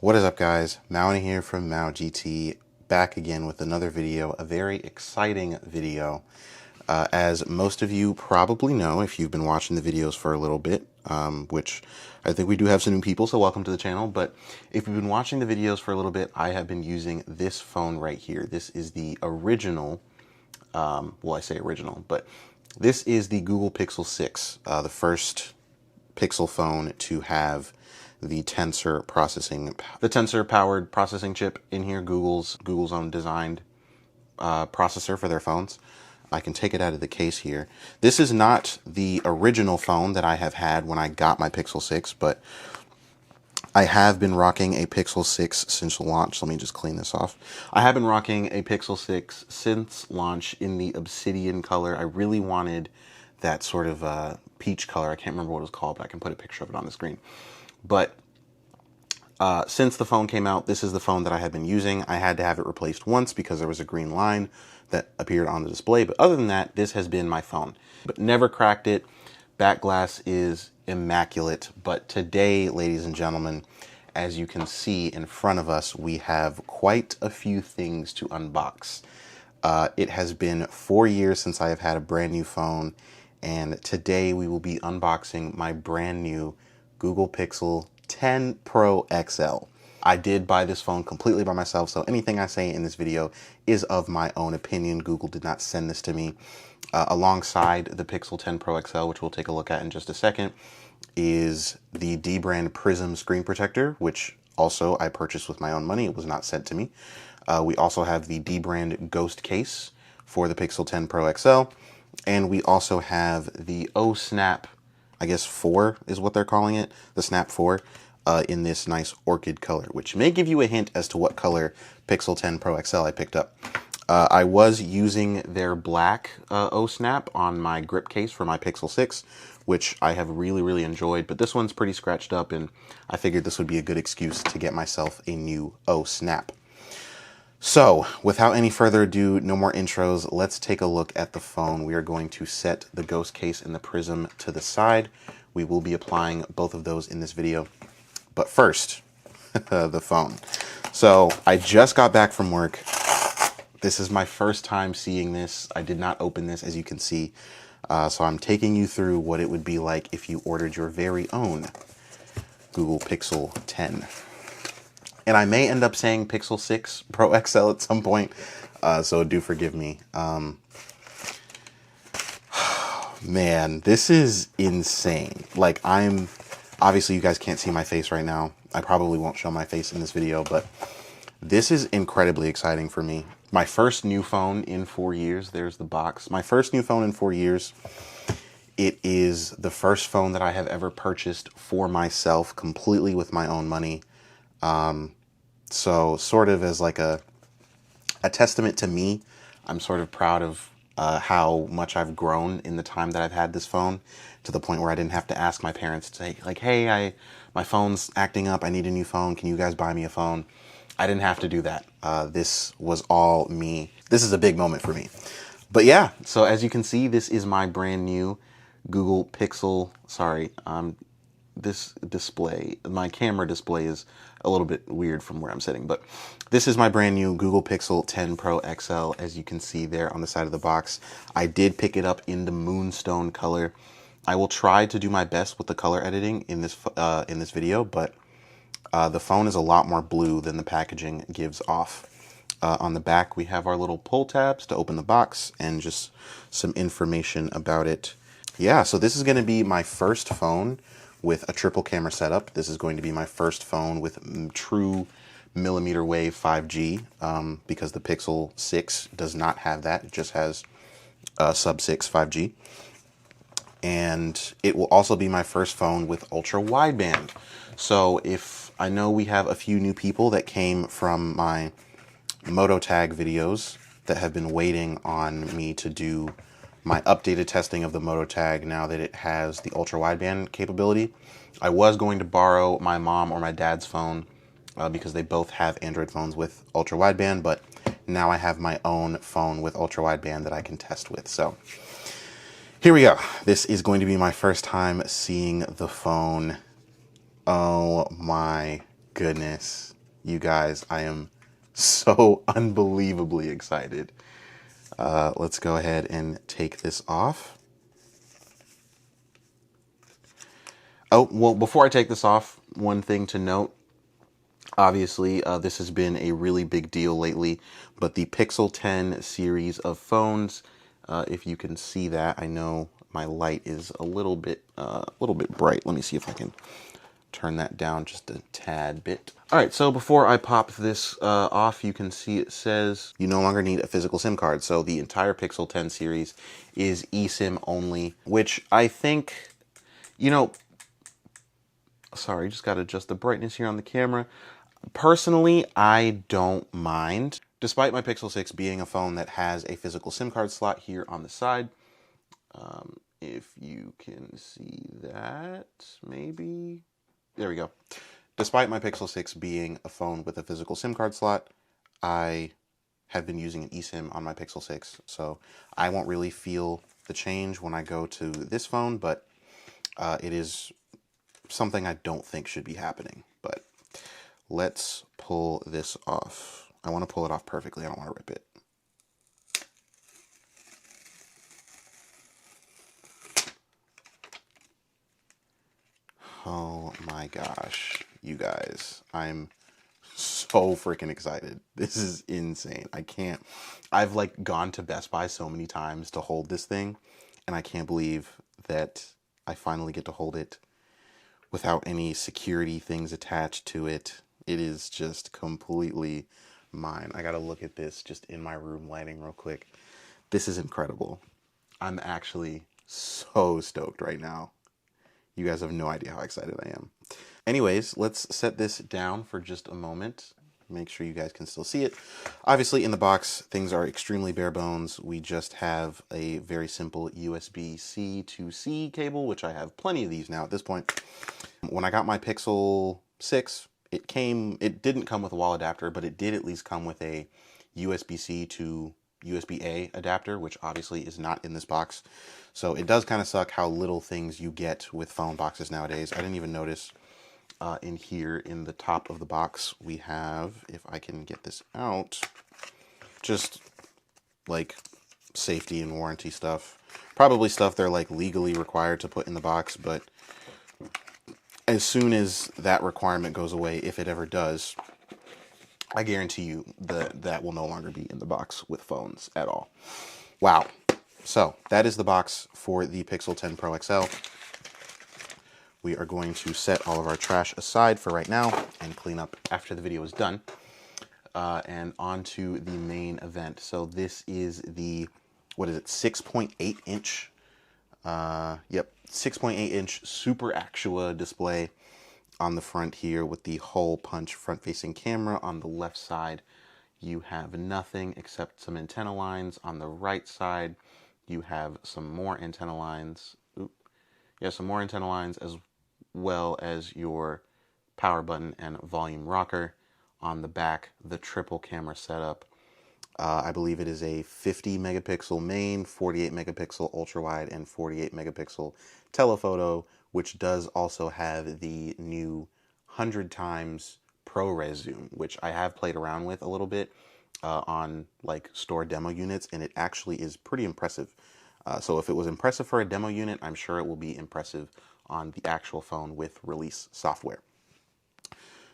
What is up, guys? Maui here from MauGT, back again with another video, a very exciting video. As most of you probably know, if you've been watching the videos for a little bit, which I think we do have some new people, so welcome to the channel. But if you've been watching the videos for a little bit, I have been using this phone right here. This is the original, well, I say original, but this is the Google Pixel 6, the first Pixel phone to have the tensor powered processing chip in here, Google's own designed processor for their phones. I can take it out of the case here. This is not the original phone that I have had when I got my Pixel 6, but I have been rocking a Pixel 6 since launch. Let me just clean this off. I have been rocking a Pixel 6 since launch in the obsidian color. I really wanted that sort of peach color. I can't remember what it was called, but I can put a picture of it on the screen. But since the phone came out, this is the phone that I have been using. I had to have it replaced once because there was a green line that appeared on the display. But other than that, this has been my phone. But never cracked it. Back glass is immaculate. But today, ladies and gentlemen, as you can see in front of us, we have quite a few things to unbox. It has been 4 years since I have had a brand new phone. And today we will be unboxing my brand new Google Pixel 10 Pro XL. I did buy this phone completely by myself, so anything I say in this video is of my own opinion. Google did not send this to me. Alongside the Pixel 10 Pro XL, which we'll take a look at in just a second, is the Dbrand Prism screen protector, which also I purchased with my own money. It was not sent to me. We also have the Dbrand Ghost case for the Pixel 10 Pro XL, and we also have the Snap, I guess 4 is what they're calling it, the Snap 4, in this nice orchid color, which may give you a hint as to what color Pixel 10 Pro XL I picked up. I was using their black Snap on my grip case for my Pixel 6, which I have really enjoyed, but this one's pretty scratched up, and I figured this would be a good excuse to get myself a new Snap. So, without any further ado, no more intros, let's take a look at the phone. We are going to set the Ghost case and the Prism to the side. We will be applying both of those in this video. But first, the phone. So, I just got back from work. This is my first time seeing this. I did not open this, as you can see. So I'm taking you through what it would be like if you ordered your very own Google Pixel 10. And I may end up saying Pixel 6 Pro XL at some point, so do forgive me. Man, this is insane. Like, obviously you guys can't see my face right now. I probably won't show my face in this video, but this is incredibly exciting for me. My first new phone in 4 years, there's the box. My first new phone in 4 years. It is the first phone that I have ever purchased for myself, completely with my own money. So sort of as like a testament to me, I'm sort of proud of how much I've grown in the time that I've had this phone, to the point where I didn't have to ask my parents to say, like, hey, my phone's acting up, I need a new phone, can you guys buy me a phone? I didn't have to do that. This was all me. This is a big moment for me. But yeah, so as you can see, this is my brand new Google Pixel, this display, my camera display is a little bit weird from where I'm sitting, but this is my brand new Google Pixel 10 Pro XL, as you can see there on the side of the box. I did pick it up in the moonstone color. I will try to do my best with the color editing in this video, but the phone is a lot more blue than the packaging gives off. On the back, we have our little pull tabs to open the box and just some information about it. Yeah, so this is going to be my first phone with a triple camera setup. This is going to be my first phone with true millimeter wave 5G, because the Pixel 6 does not have that. It just has sub 6 5G. And it will also be my first phone with ultra wideband. So if I know we have a few new people that came from my Moto Tag videos that have been waiting on me to do my updated testing of the Moto Tag now that it has the ultra wideband capability. I was going to borrow my mom or my dad's phone because they both have Android phones with ultra wideband, but now I have my own phone with ultra wideband that I can test with. So here we go. This is going to be my first time seeing the phone. Oh my goodness, you guys, I am so unbelievably excited. Let's go ahead and take this off. Oh, well, before I take this off, one thing to note, obviously, this has been a really big deal lately, but the Pixel 10 series of phones, if you can see that, I know my light is a little bit bright. Let me see if I can turn that down just a tad bit. All right, so before I pop this off, you can see it says you no longer need a physical SIM card. So the entire Pixel 10 series is eSIM only, which I think, you know, sorry, just got to adjust the brightness here on the camera. Personally, I don't mind. Despite my Pixel 6 being a phone that has a physical SIM card slot here on the side, if you can see that, maybe. There we go. Despite my Pixel 6 being a phone with a physical SIM card slot, I have been using an eSIM on my Pixel 6, so I won't really feel the change when I go to this phone, but it is something I don't think should be happening. But let's pull this off. I want to pull it off perfectly. I don't want to rip it. Oh my gosh, you guys, I'm so freaking excited. This is insane. I've like gone to Best Buy so many times to hold this thing, and I can't believe that I finally get to hold it without any security things attached to it. It is just completely mine. I gotta look at this just in my room lighting real quick. This is incredible. I'm actually so stoked right now. You guys have no idea how excited I am. Anyways, let's set this down for just a moment. Make sure you guys can still see it. Obviously, in the box, things are extremely bare bones. We just have a very simple USB-C to C cable, which I have plenty of these now at this point. When I got my Pixel 6, it didn't come with a wall adapter, but it did at least come with a USB-C to USB-A adapter, which obviously is not in this box. So it does kind of suck how little things you get with phone boxes nowadays. I didn't even notice in here in the top of the box we have, if I can get this out, just like safety and warranty stuff. Probably stuff they're like legally required to put in the box, but as soon as that requirement goes away, if it ever does, I guarantee you that will no longer be in the box with phones at all. Wow. So that is the box for the Pixel 10 Pro XL. We are going to set all of our trash aside for right now and clean up after the video is done. And on to the main event. So this is the, what is it, 6.8 inch? Yep, 6.8 inch Super Actua display on the front here with the hole punch front-facing camera. On the left side, you have nothing except some antenna lines. On the right side, you have some more antenna lines. Some more antenna lines, as well as your power button and volume rocker. On the back, the triple camera setup. I believe it is a 50 megapixel main, 48 megapixel ultra wide, and 48 megapixel telephoto, which does also have the new 100 times ProRes zoom, which I have played around with a little bit on like store demo units, and it actually is pretty impressive. So if it was impressive for a demo unit, I'm sure it will be impressive on the actual phone with release software.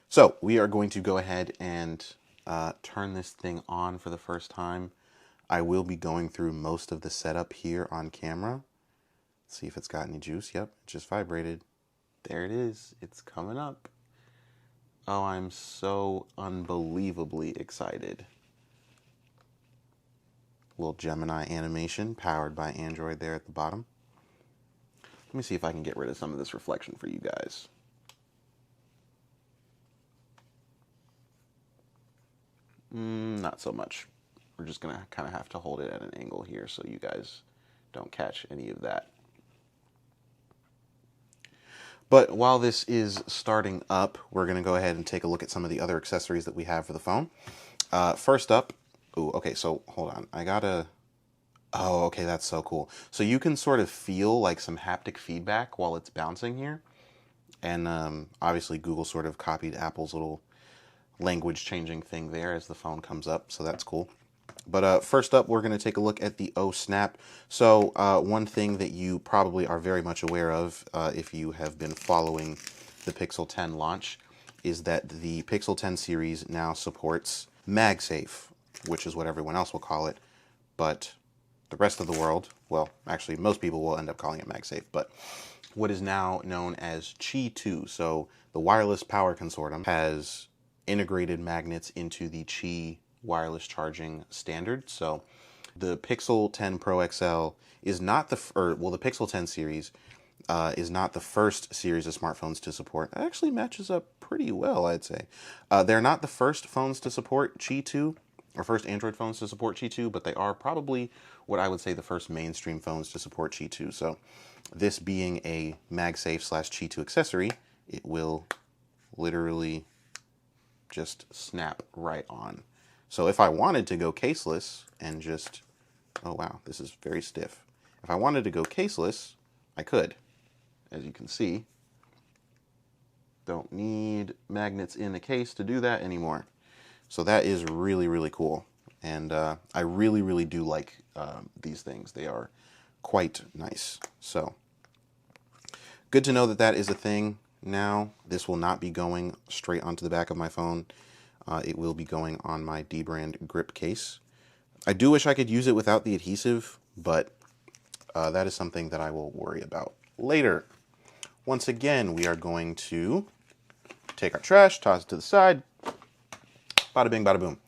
So we are going to go ahead and turn this thing on for the first time. I will be going through most of the setup here on camera. See if it's got any juice. Yep, it just vibrated. There it is. It's coming up. Oh, I'm so unbelievably excited. Little Gemini animation powered by Android there at the bottom. Let me see if I can get rid of some of this reflection for you guys. Not so much. We're just going to kind of have to hold it at an angle here so you guys don't catch any of that. But while this is starting up, we're going to go ahead and take a look at some of the other accessories that we have for the phone. First up, okay, so hold on. Oh, okay, that's so cool. So you can sort of feel like some haptic feedback while it's bouncing here. And obviously Google sort of copied Apple's little language changing thing there as the phone comes up, so that's cool. But first up, we're going to take a look at the O Snap. So one thing that you probably are very much aware of if you have been following the Pixel 10 launch is that the Pixel 10 series now supports MagSafe, which is what everyone else will call it. But the rest of the world, well, actually most people will end up calling it MagSafe, but what is now known as Qi 2. So the Wireless Power Consortium has integrated magnets into the Qi wireless charging standard. So the Pixel 10 Pro XL is not the Pixel 10 series is not the first series of smartphones to support. That actually matches up pretty well, I'd say. They're not the first phones to support Qi 2, or first Android phones to support Qi 2, but they are probably what I would say the first mainstream phones to support Qi 2. So this being a MagSafe / Qi 2 accessory, it will literally just snap right on. So if I wanted to go caseless and just, oh wow, this is very stiff. If I wanted to go caseless, I could. As you can see, don't need magnets in the case to do that anymore. So that is really, really cool. And I really, really do like these things. They are quite nice. So good to know that that is a thing now. This will not be going straight onto the back of my phone. It will be going on my Dbrand grip case. I do wish I could use it without the adhesive, but that is something that I will worry about later. Once again, we are going to take our trash, toss it to the side. Bada bing, bada boom.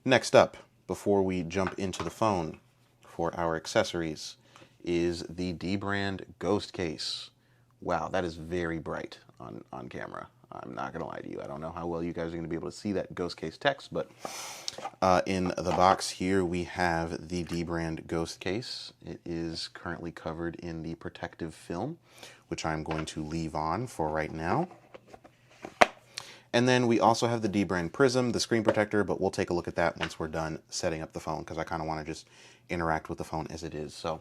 Next up, before we jump into the phone for our accessories, is the Dbrand Ghost Case. Wow, that is very bright on camera. I'm not going to lie to you. I don't know how well you guys are going to be able to see that Ghost Case text, but in the box here we have the Dbrand Ghost Case. It is currently covered in the protective film, which I'm going to leave on for right now. And then we also have the Dbrand Prism, the screen protector, but we'll take a look at that once we're done setting up the phone because I kind of want to just interact with the phone as it is. So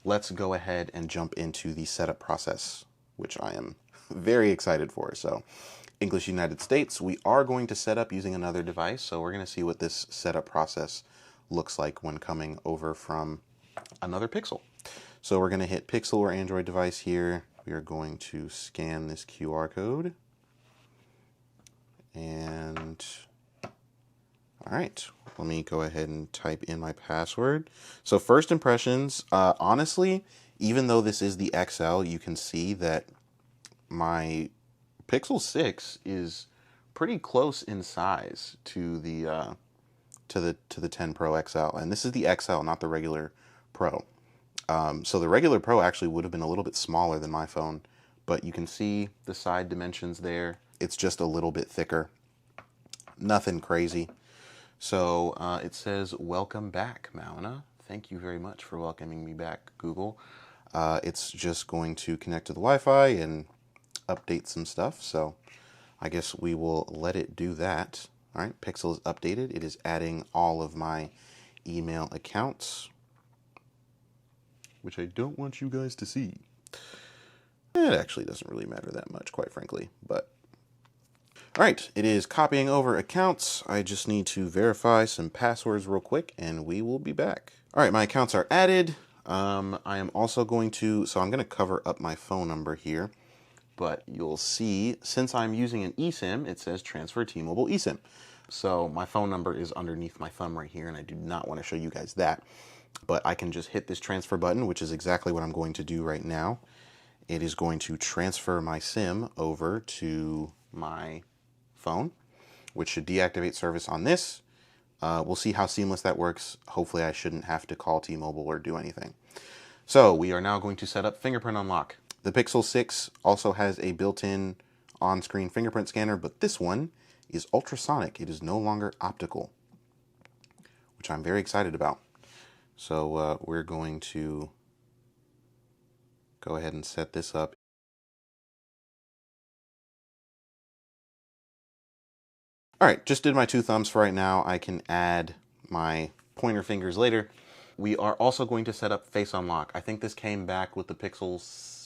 let's go ahead and jump into the setup process, which I am very excited for. So English United States, we are going to set up using another device. So we're going to see what this setup process looks like when coming over from another Pixel. So we're going to hit Pixel or Android device here. We are going to scan this QR code. And all right, let me go ahead and type in my password. So first impressions, honestly, even though this is the XL, you can see that my Pixel 6 is pretty close in size to the 10 Pro XL, and this is the XL, not the regular Pro. So the regular Pro actually would have been a little bit smaller than my phone, but you can see the side dimensions there. It's just a little bit thicker. Nothing crazy. So it says, welcome back, Mauna. Thank you very much for welcoming me back, Google. It's just going to connect to the Wi-Fi and update some stuff. So I guess we will let it do that. All right, Pixel is updated. It is adding all of my email accounts, which I don't want you guys to see. It actually doesn't really matter that much, quite frankly, but all right, it is copying over accounts. I just need to verify some passwords real quick and we will be back. All right, my accounts are added. I am also going to, so I'm going to cover up my phone number here, but you'll see since I'm using an eSIM, it says transfer T-Mobile eSIM. So my phone number is underneath my thumb right here and I do not want to show you guys that, but I can just hit this transfer button, which is exactly what I'm going to do right now. It is going to transfer my SIM over to my phone, which should deactivate service on this. We'll see how seamless that works. Hopefully I shouldn't have to call T-Mobile or do anything. So we are now going to set up fingerprint unlock. The Pixel 6 also has a built-in on-screen fingerprint scanner, but this one is ultrasonic. It is no longer optical, which I'm very excited about. So we're going to go ahead and set this up. All right, just did my two thumbs for right now. I can add my pointer fingers later. We are also going to set up face unlock. I think this came back with the Pixel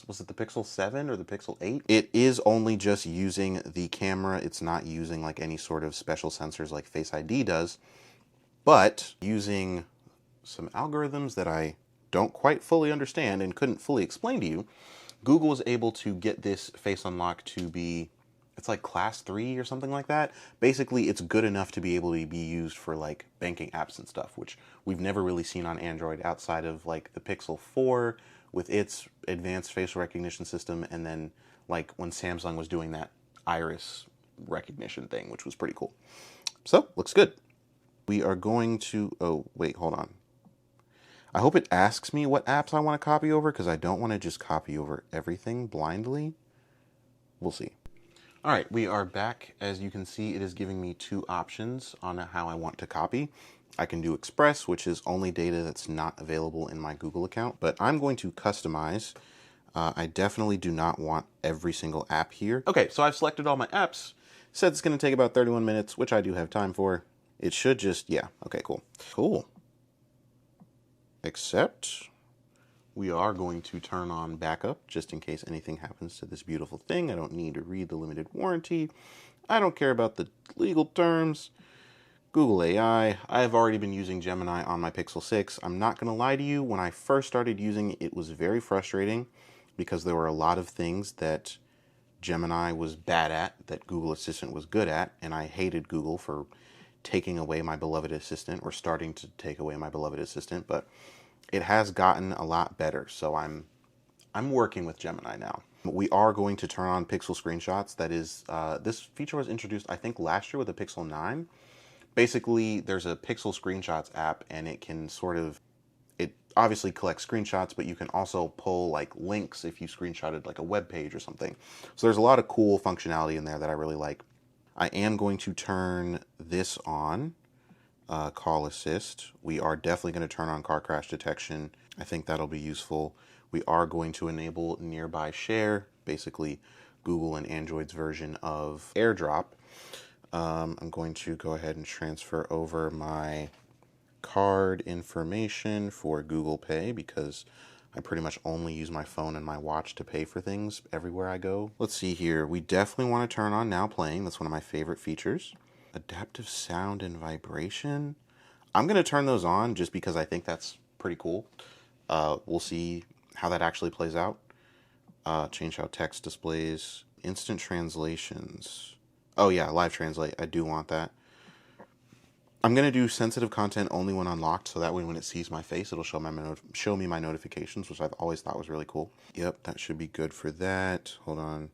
was it the Pixel 7 or the Pixel 8? It is only just using the camera. It's not using like any sort of special sensors like Face ID does, but using some algorithms that I don't quite fully understand and couldn't fully explain to you, Google was able to get this face unlock to be, it's like class 3 or something like that. Basically, it's good enough to be able to be used for like banking apps and stuff, which we've never really seen on Android outside of like the Pixel 4 with its advanced facial recognition system, and then like when Samsung was doing that iris recognition thing, which was pretty cool. So, looks good. We are going to, oh, wait, hold on. I hope it asks me what apps I want to copy over, because I don't want to just copy over everything blindly. We'll see. All right, we are back. As you can see, it is giving me 2 options on how I want to copy. I can do Express, which is only data that's not available in my Google account, but I'm going to customize. I definitely do not want every single app here. Okay, so I've selected all my apps. Said it's going to take about 31 minutes, which I do have time for. It should just, yeah, okay, cool. Cool. Except we are going to turn on backup just in case anything happens to this beautiful thing. I don't need to read the limited warranty. I don't care about the legal terms. Google AI. I have already been using Gemini on my Pixel 6. I'm not going to lie to you, when I first started using it, it was very frustrating because there were a lot of things that Gemini was bad at that Google Assistant was good at, and I hated Google for taking away my beloved assistant, or starting to take away my beloved assistant, but it has gotten a lot better, so I'm working with Gemini now. We are going to turn on pixel screenshots. That is, this feature was introduced, I think, last year with the Pixel 9. Basically, there's a Pixel Screenshots app, and it can sort of, it obviously collects screenshots, but you can also pull like links if you screenshotted like a web page or something. So there's a lot of cool functionality in there that I really like. I am going to turn this on, call assist. We are definitely going to turn on car crash detection. I think that'll be useful. We are going to enable nearby share, basically Google and Android's version of AirDrop. I'm going to go ahead and transfer over my card information for Google Pay because I pretty much only use my phone and my watch to pay for things everywhere I go. Let's see here. We definitely want to turn on Now Playing. That's one of my favorite features. Adaptive sound and vibration. I'm going to turn those on just because I think that's pretty cool. We'll see how that actually plays out. Change how text displays. Instant translations. Oh yeah, live translate. I do want that. I'm going to do sensitive content only when unlocked, so that way when it sees my face, it'll show me my notifications, which I've always thought was really cool. Yep, that should be good for that. Hold on.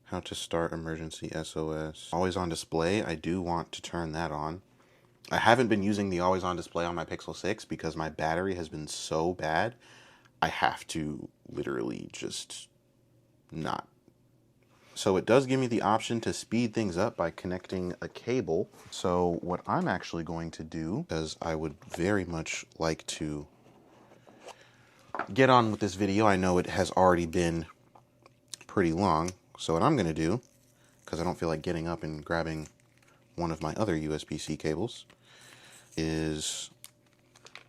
How to start emergency SOS. Always on display. I do want to turn that on. I haven't been using the always on display on my Pixel 6 because my battery has been so bad. I have to literally just not. So it does give me the option to speed things up by connecting a cable. So what I'm actually going to do, because I would very much like to get on with this video. I know it has already been pretty long. So what I'm going to do, because I don't feel like getting up and grabbing one of my other USB-C cables, is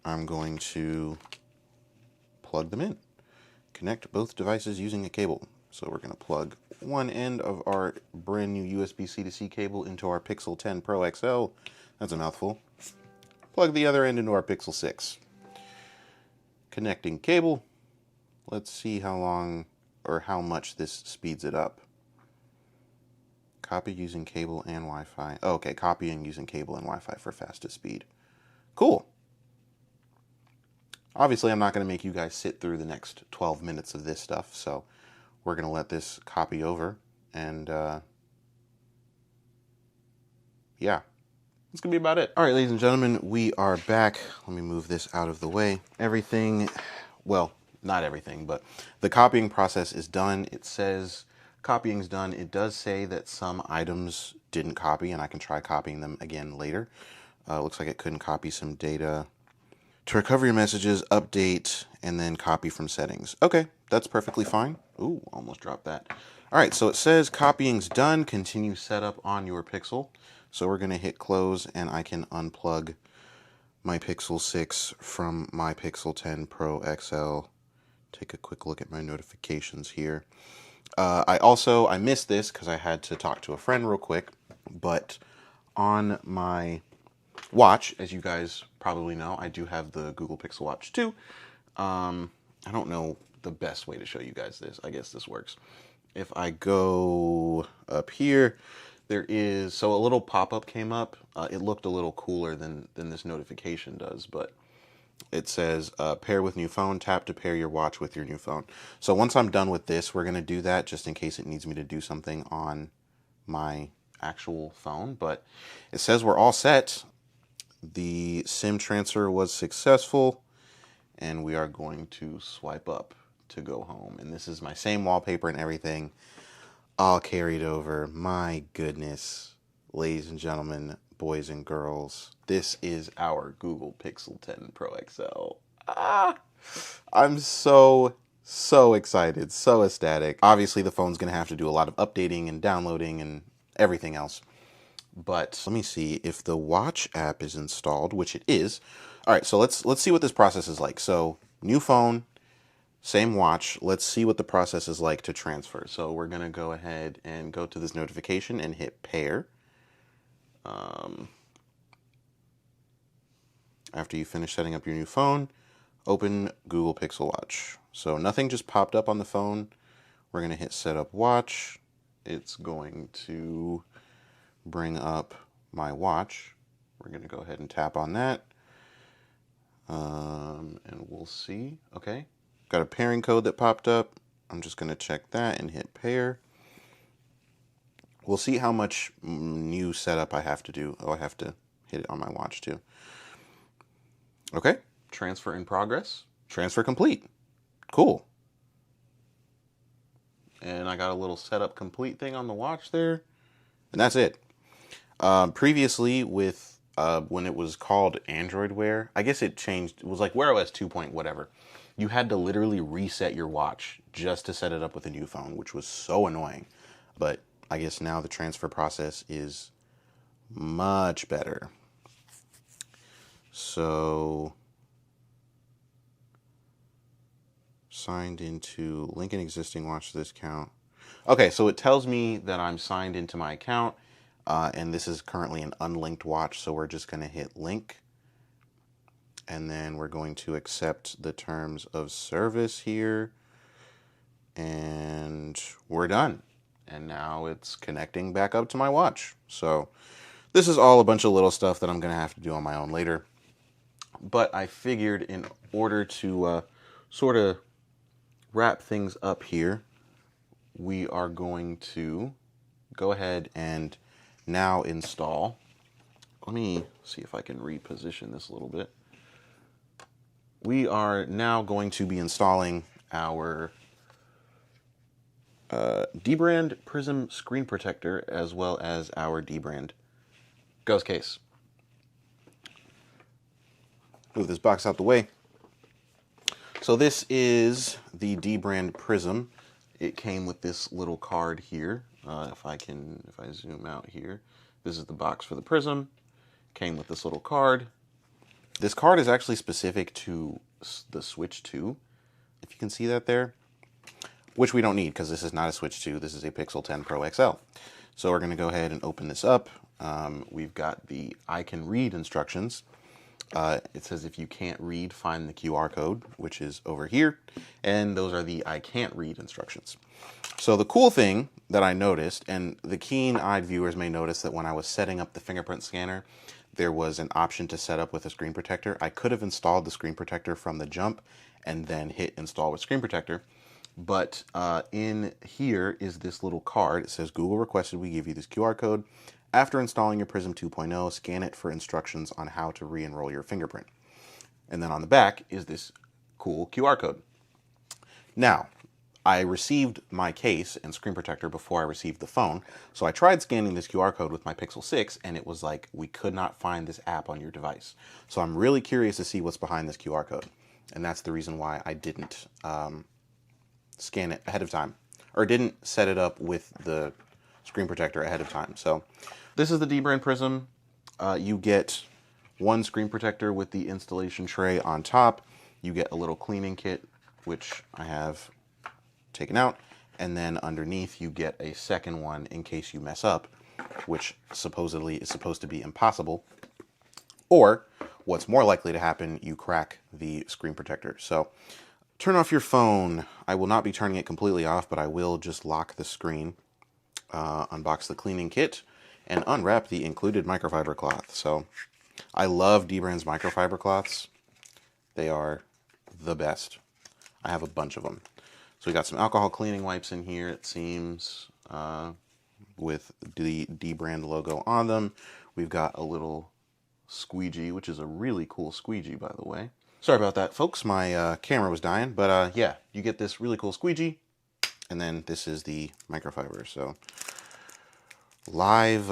I'm going to plug them in. Connect both devices using a cable. So we're going to plug one end of our brand new USB-C to C cable into our Pixel 10 Pro XL. That's a mouthful. Plug the other end into our Pixel 6. Connecting cable. Let's see how long or how much this speeds it up. Copy using cable and Wi-Fi. Oh, okay, copying using cable and Wi-Fi for fastest speed. Cool. Obviously, I'm not going to make you guys sit through the next 12 minutes of this stuff, so we're going to let this copy over, and yeah, that's going to be about it. All right, ladies and gentlemen, we are back. Let me move this out of the way. Everything, well, not everything, but the copying process is done. It says copying's done. It does say that some items didn't copy, and I can try copying them again later. Looks like it couldn't copy some data. To recover your messages, update, and then copy from settings. Okay, that's perfectly fine. Ooh, almost dropped that. All right, so it says copying's done. Continue setup on your Pixel. So we're going to hit close, and I can unplug my Pixel 6 from my Pixel 10 Pro XL take a quick look at my notifications here. I missed this because I had to talk to a friend real quick, but on my watch, as you guys probably know, I do have the Google Pixel Watch 2. I don't know the best way to show you guys this. I guess this works. If I go up here, there is, so a little pop-up came up. It looked a little cooler than this notification does, but it says pair with new phone, tap to pair your watch with your new phone. So once I'm done with this, we're going to do that just in case it needs me to do something on my actual phone. But it says we're all set. The SIM transfer was successful, and we are going to swipe up to go home. And this is my same wallpaper and everything all carried over. My goodness, ladies and gentlemen, boys and girls, this is our Google Pixel 10 Pro XL. I'm so excited, so ecstatic. Obviously, the phone's gonna have to do a lot of updating and downloading and everything else. But let me see if the watch app is installed, which it is. All right, so let's see what this process is like. So new phone, same watch. Let's see what the process is like to transfer. So we're gonna go ahead and go to this notification and hit pair. After you finish setting up your new phone, open Google Pixel Watch. So nothing just popped up on the phone. We're gonna hit set up watch. It's going to bring up my watch. We're gonna go ahead and tap on that. And we'll see, okay. Got a pairing code that popped up. I'm just gonna check that and hit pair. We'll see how much new setup I have to do. Oh, I have to hit it on my watch too. Okay, transfer in progress. Transfer complete. Cool. And I got a little setup complete thing on the watch there. And that's it. Previously with when it was called Android Wear, I guess it changed. It was like Wear OS 2 point whatever. You had to literally reset your watch just to set it up with a new phone, which was so annoying. But I guess now the transfer process is much better. So, signed into link an existing watch to this account. Okay, so it tells me that I'm signed into my account, and this is currently an unlinked watch, so we're just going to hit link. And then we're going to accept the terms of service here. And we're done. And now it's connecting back up to my watch. So this is all a bunch of little stuff that I'm going to have to do on my own later. But I figured in order to sort of wrap things up here, we are going to go ahead and now install. Let me see if I can reposition this a little bit. We are now going to be installing our Dbrand Prism screen protector as well as our Dbrand ghost case. Move this box out the way. So this is the Dbrand Prism. It came with this little card here. If I zoom out here, this is the box for the Prism. Came with this little card. This card is actually specific to the Switch 2, if you can see that there, which we don't need because this is not a Switch 2. This is a Pixel 10 Pro XL. So we're going to go ahead and open this up. We've got the I can read instructions. It says if you can't read, find the QR code, which is over here. And those are the I can't read instructions. So the cool thing that I noticed, and the keen-eyed viewers may notice that when I was setting up the fingerprint scanner, there was an option to set up with a screen protector. I could have installed the screen protector from the jump and then hit install with screen protector. But in here is this little card. It says Google requested we give you this QR code. After installing your Prism 2.0, scan it for instructions on how to re-enroll your fingerprint. And then on the back is this cool QR code. Now, I received my case and screen protector before I received the phone, so I tried scanning this QR code with my Pixel 6, and it was like, we could not find this app on your device. So I'm really curious to see what's behind this QR code, and that's the reason why I didn't scan it ahead of time, or didn't set it up with the screen protector ahead of time. So this is the Dbrand Prism. You get one screen protector with the installation tray on top. You get a little cleaning kit which I have taken out, and then underneath you get a second one in case you mess up, which supposedly is supposed to be impossible. Or, what's more likely to happen, you crack the screen protector. So, turn off your phone. I will not be turning it completely off, but I will just lock the screen, unbox the cleaning kit, and unwrap the included microfiber cloth. So, I love Dbrand's microfiber cloths. They are the best. I have a bunch of them. So we got some alcohol cleaning wipes in here, it seems, with the Dbrand logo on them. We've got a little squeegee, which is a really cool squeegee, by the way. Sorry about that, folks. My camera was dying, but yeah, you get this really cool squeegee, and then this is the microfiber. So live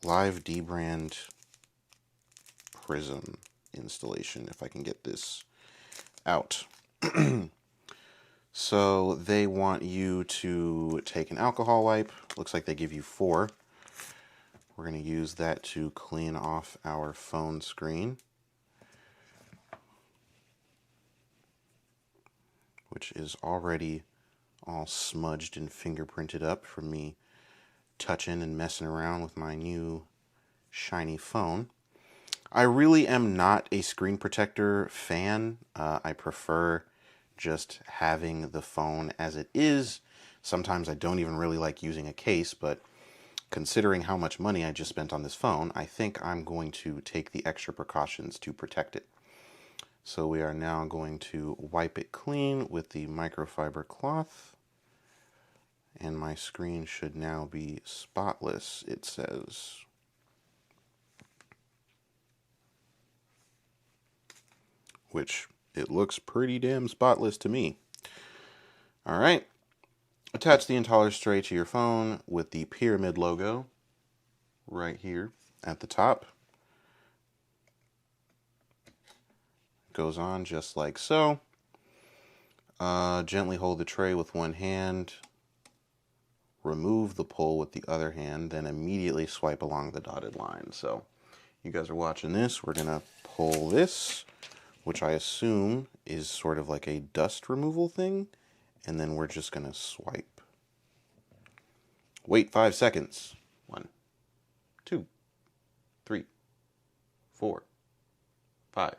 Dbrand Prism installation, if I can get this out. So they want you to take an alcohol wipe. Looks like they give you 4. We're going to use that to clean off our phone screen, which is already all smudged and fingerprinted up from me touching and messing around with my new shiny phone. I really am not a screen protector fan. I prefer just having the phone as it is. Sometimes I don't even really like using a case, but considering how much money I just spent on this phone, I think I'm going to take the extra precautions to protect it. So we are now going to wipe it clean with the microfiber cloth. And my screen should now be spotless, it says. Which it looks pretty damn spotless to me. All right. Attach the installer tray to your phone with the pyramid logo right here at the top. Goes on just like so. Gently hold the tray with one hand. Remove the pull with the other hand, then immediately swipe along the dotted line. So you guys are watching this. We're going to pull this, which I assume is sort of like a dust removal thing, and then we're just going to swipe. Wait 5 seconds. 1, 2, 3, 4, 5.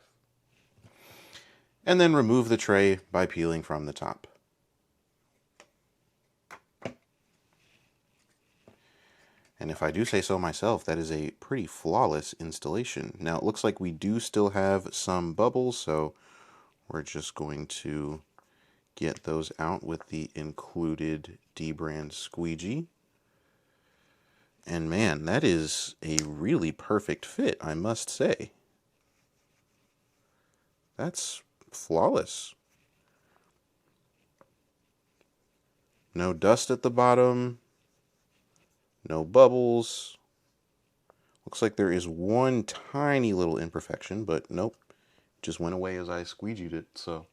And then remove the tray by peeling from the top. And if I do say so myself, that is a pretty flawless installation. Now it looks like we do still have some bubbles, so we're just going to get those out with the included Dbrand squeegee. And man, that is a really perfect fit, I must say. That's flawless. No dust at the bottom. No bubbles. Looks like there is one tiny little imperfection, but nope. Just went away as I squeegeed it. So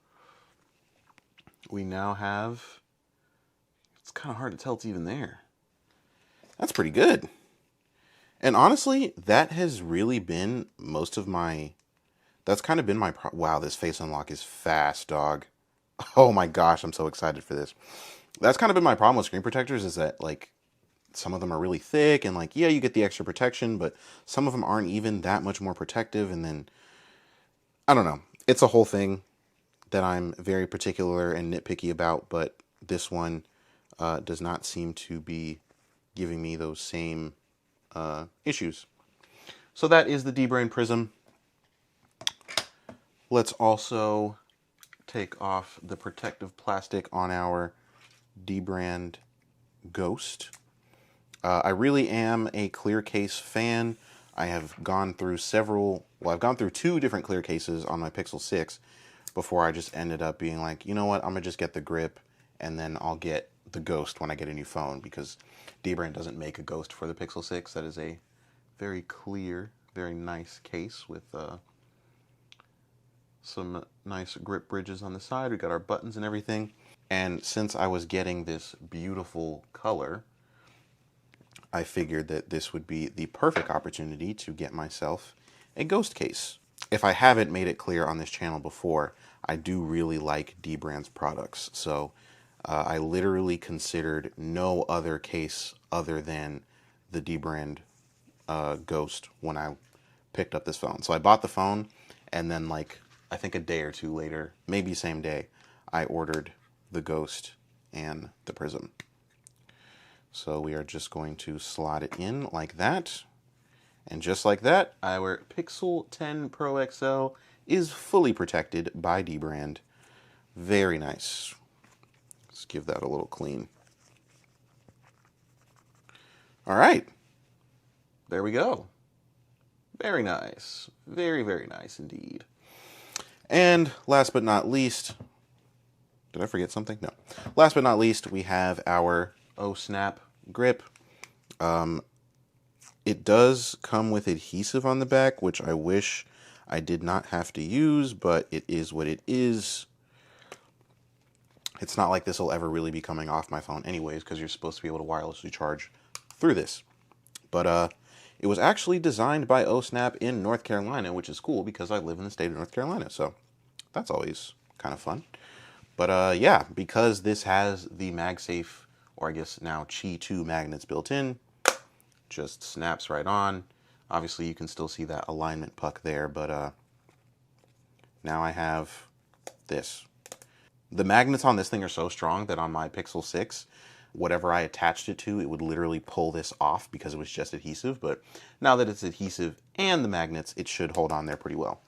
we now have, it's kind of hard to tell it's even there. That's pretty good. And honestly, that has really been most of my, that's kind of been my, wow, this face unlock is fast, dog. Oh my gosh, I'm so excited for this. That's kind of been my problem with screen protectors, is that like, some of them are really thick and like, yeah, you get the extra protection, but some of them aren't even that much more protective. And then, I don't know. It's a whole thing that I'm very particular and nitpicky about, but this one does not seem to be giving me those same issues. So that is the Dbrand Prism. Let's also take off the protective plastic on our Dbrand Ghost. I really am a clear case fan. I have gone through I've gone through 2 different clear cases on my Pixel 6 before I just ended up being like, you know what, I'm going to just get the grip and then I'll get the Ghost when I get a new phone, because Dbrand doesn't make a Ghost for the Pixel 6. That is a very clear, very nice case with some nice grip bridges on the side. We got our buttons and everything. And since I was getting this beautiful color, I figured that this would be the perfect opportunity to get myself a Ghost case. if I haven't made it clear on this channel before, I do really like Dbrand's products. So I literally considered no other case other than the Dbrand Ghost when I picked up this phone. So I bought the phone, and then like I think a day or two later, maybe same day, I ordered the Ghost and the Prism. So we are just going to slot it in like that. And just like that, our Pixel 10 Pro XL is fully protected by Dbrand. Very nice. Let's give that a little clean. All right. There we go. Very nice. Very, very nice indeed. And last but not least, did I forget something? No. Last but not least, we have our Snap grip. It does come with adhesive on the back, which I wish I did not have to use, but it is what it is. It's not like this will ever really be coming off my phone anyways, because you're supposed to be able to wirelessly charge through this. But it was actually designed by Snap in North Carolina, which is cool because I live in the state of North Carolina, so that's always kind of fun. But yeah, because this has the MagSafe, or I guess now Qi 2 magnets built in, just snaps right on. Obviously you can still see that alignment puck there, but now I have this. The magnets on this thing are so strong that on my Pixel 6, whatever I attached it to, it would literally pull this off because it was just adhesive. But now that it's adhesive and the magnets, it should hold on there pretty well.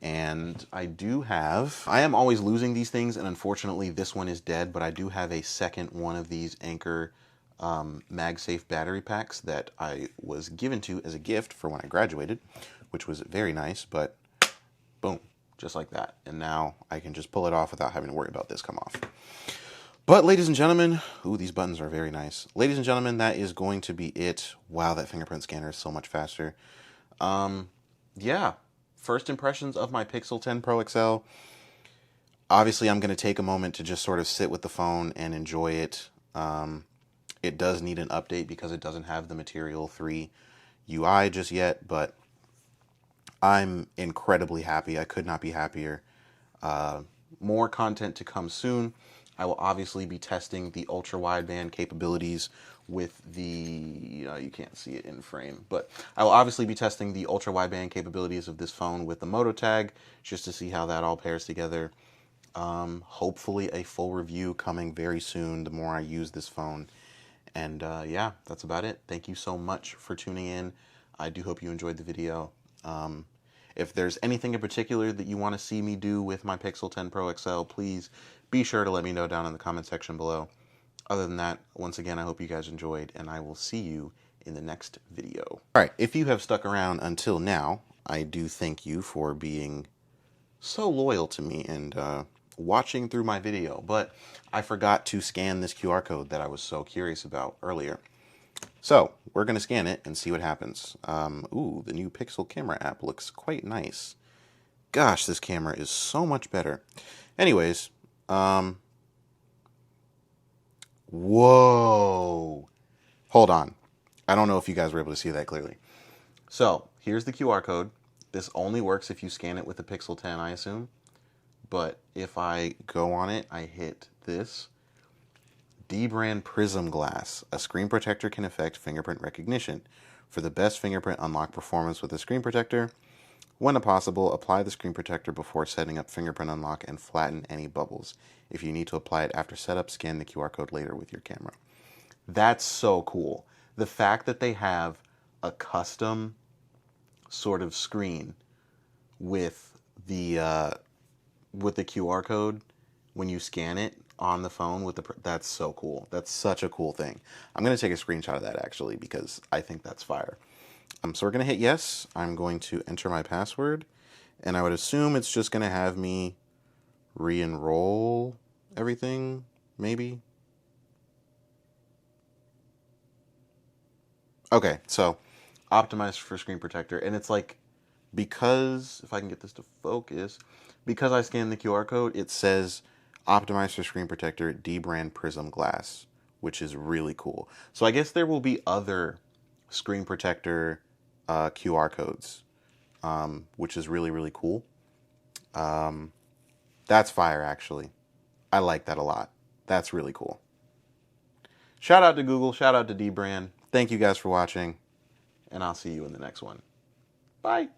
And I am always losing these things, and unfortunately this one is dead, but I do have a second one of these Anker MagSafe battery packs that I was given to as a gift for when I graduated, which was very nice. But boom, just like that. And now I can just pull it off without having to worry about this come off. But ladies and gentlemen, ooh, these buttons are very nice. Ladies and gentlemen, that is going to be it. Wow, that fingerprint scanner is so much faster. Yeah, first impressions of my Pixel 10 Pro XL. Obviously, I'm going to take a moment to just sort of sit with the phone and enjoy it. It does need an update because it doesn't have the Material 3 UI just yet, but I'm incredibly happy. I could not be happier. More content to come soon. I will obviously be testing the ultra wideband capabilities with the, you can't see it in frame, but I will obviously be testing the ultra wideband capabilities of this phone with the Moto Tag just to see how that all pairs together. Hopefully a full review coming very soon the more I use this phone. And yeah, that's about it. Thank you so much for tuning in. I do hope you enjoyed the video. If there's anything in particular that you want to see me do with my Pixel 10 Pro XL, please be sure to let me know down in the comment section below. Other than that, once again, I hope you guys enjoyed, and I will see you in the next video. All right, if you have stuck around until now, I do thank you for being so loyal to me and watching through my video, but I forgot to scan this QR code that I was so curious about earlier. So we're going to scan it and see what happens. Ooh, the new Pixel camera app looks quite nice. Gosh, this camera is so much better. Anyways, whoa. Hold on. I don't know if you guys were able to see that clearly. So here's the QR code. This only works if you scan it with the Pixel 10, I assume. But if I go on it, I hit this. Dbrand Prism Glass. A screen protector can affect fingerprint recognition. For the best fingerprint unlock performance with a screen protector, when possible, apply the screen protector before setting up fingerprint unlock and flatten any bubbles. If you need to apply it after setup, scan the QR code later with your camera. That's so cool. The fact that they have a custom sort of screen with the QR code when you scan it on the phone with that's so cool. That's such a cool thing. I'm going to take a screenshot of that actually because I think that's fire. So we're going to hit yes. I'm going to enter my password, and I would assume it's just going to have me re-enroll everything, maybe. Okay, so optimized for screen protector, and it's like, because, if I can get this to focus, because I scanned the QR code, it says optimized for screen protector, Dbrand Prism Glass, which is really cool. So I guess there will be other screen protector QR codes which is really, really cool. That's fire, actually. I like that a lot. That's really cool. Shout out to Google. Shout out to Dbrand. Thank you guys for watching, and I'll see you in the next one. Bye.